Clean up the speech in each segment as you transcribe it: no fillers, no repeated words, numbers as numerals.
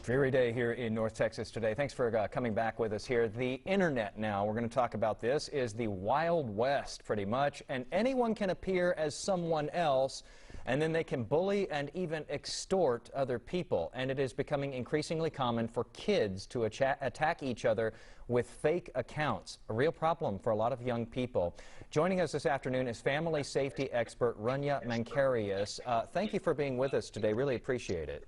Dreary day here in North Texas today. Thanks for coming back with us here. The internet now, we're going to talk about this, is the Wild West pretty much, and anyone can appear as someone else, and then they can bully and even extort other people. And it is becoming increasingly common for kids to attack each other with fake accounts, a real problem for a lot of young people. Joining us this afternoon is family safety expert Rania Mankarious. Thank you for being with us today. Really appreciate it.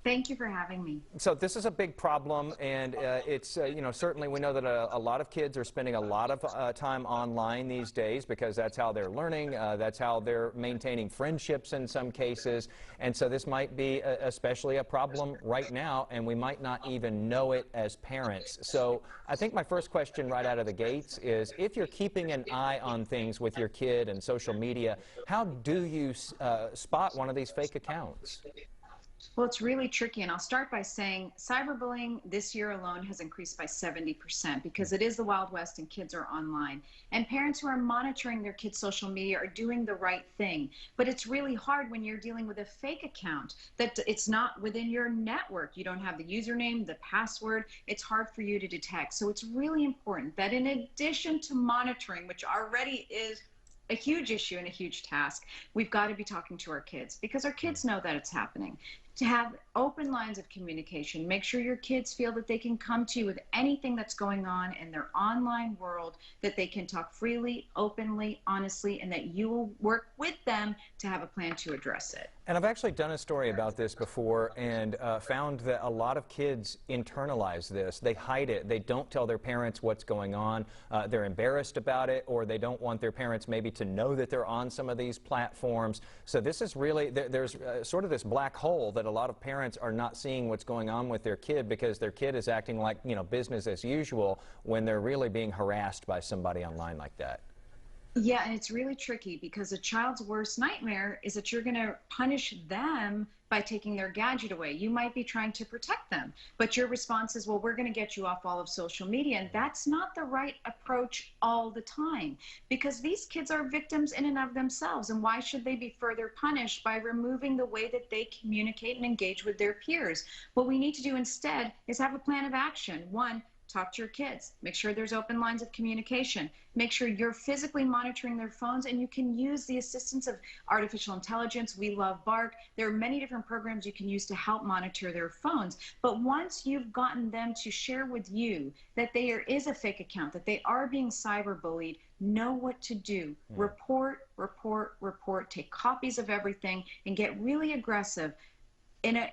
Thank you for having me. So this is a big problem, and certainly we know that a lot of kids are spending a lot of time online these days because that's how they're learning, that's how they're maintaining friendships in some cases, and so this might be especially a problem right now, and we might not even know it as parents. So I think my first question right out of the gates is, if you're keeping an eye on things with your kid and social media, how do you spot one of these fake accounts? Well, it's really tricky, and I'll start by saying cyberbullying this year alone has increased by 70% because it is the Wild West and kids are online. And parents who are monitoring their kids' social media are doing the right thing. But it's really hard when you're dealing with a fake account that it's not within your network. You don't have the username, the password. It's hard for you to detect. So it's really important that in addition to monitoring, which already is a huge issue and a huge task, we've got to be talking to our kids because our kids know that it's happening. To have open lines of communication, make sure your kids feel that they can come to you with anything that's going on in their online world, that they can talk freely, openly, honestly, and that you will work with them to have a plan to address it. And I've actually done a story about this before and found that a lot of kids internalize this. They hide it. They don't tell their parents what's going on. They're embarrassed about it, or they don't want their parents maybe to know that they're on some of these platforms. So this is really, there's sort of this black hole that a lot of parents are not seeing what's going on with their kid because their kid is acting like, business as usual when they're really being harassed by somebody online like that. Yeah, and it's really tricky because a child's worst nightmare is that you're going to punish them by taking their gadget away. You might be trying to protect them, but your response is, well, we're going to get you off all of social media. And that's not the right approach all the time because these kids are victims in and of themselves. And why should they be further punished by removing the way that they communicate and engage with their peers? What we need to do instead is have a plan of action. One, talk to your kids. Make sure there's open lines of communication. Make sure you're physically monitoring their phones, and you can use the assistance of artificial intelligence. We love Bark. There are many different programs you can use to help monitor their phones. But once you've gotten them to share with you that there is a fake account, that they are being cyberbullied, know what to do. Report, report, report. Take copies of everything and get really aggressive in a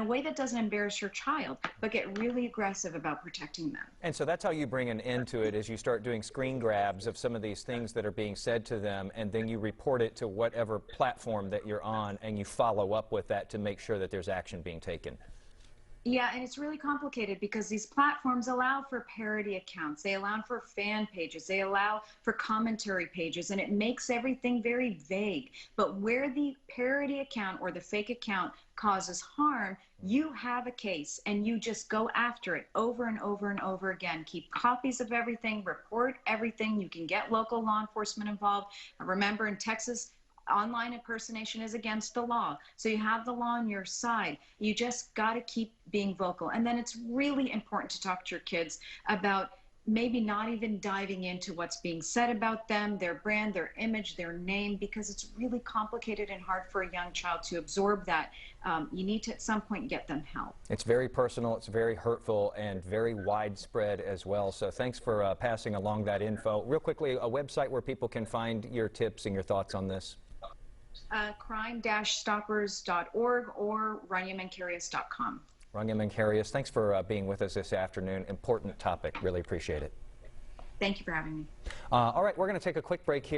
way that doesn't embarrass your child, but get really aggressive about protecting them. And so that's how you bring an end to it, is you start doing screen grabs of some of these things that are being said to them, and then you report it to whatever platform that you're on, and you follow up with that to make sure that there's action being taken. Yeah, and it's really complicated because these platforms allow for parody accounts. They allow for fan pages. They allow for commentary pages, and it makes everything very vague. But where the parody account or the fake account causes harm, you have a case, and you just go after it over and over and over again. Keep copies of everything, report everything. You can get local law enforcement involved. Remember, in Texas, online impersonation is against the law. So you have the law on your side. You just got to keep being vocal. And then it's really important to talk to your kids about maybe not even diving into what's being said about them, their brand, their image, their name, because it's really complicated and hard for a young child to absorb that. You need to, at some point, get them help. It's very personal, it's very hurtful, and very widespread as well. So thanks for passing along that info. Real quickly, a website where people can find your tips and your thoughts on this. crime-stoppers.org or RaniaMankarious.com. Rania Mankarious, thanks for being with us this afternoon. Important topic. Really appreciate it. Thank you for having me. All right, we're going to take a quick break here.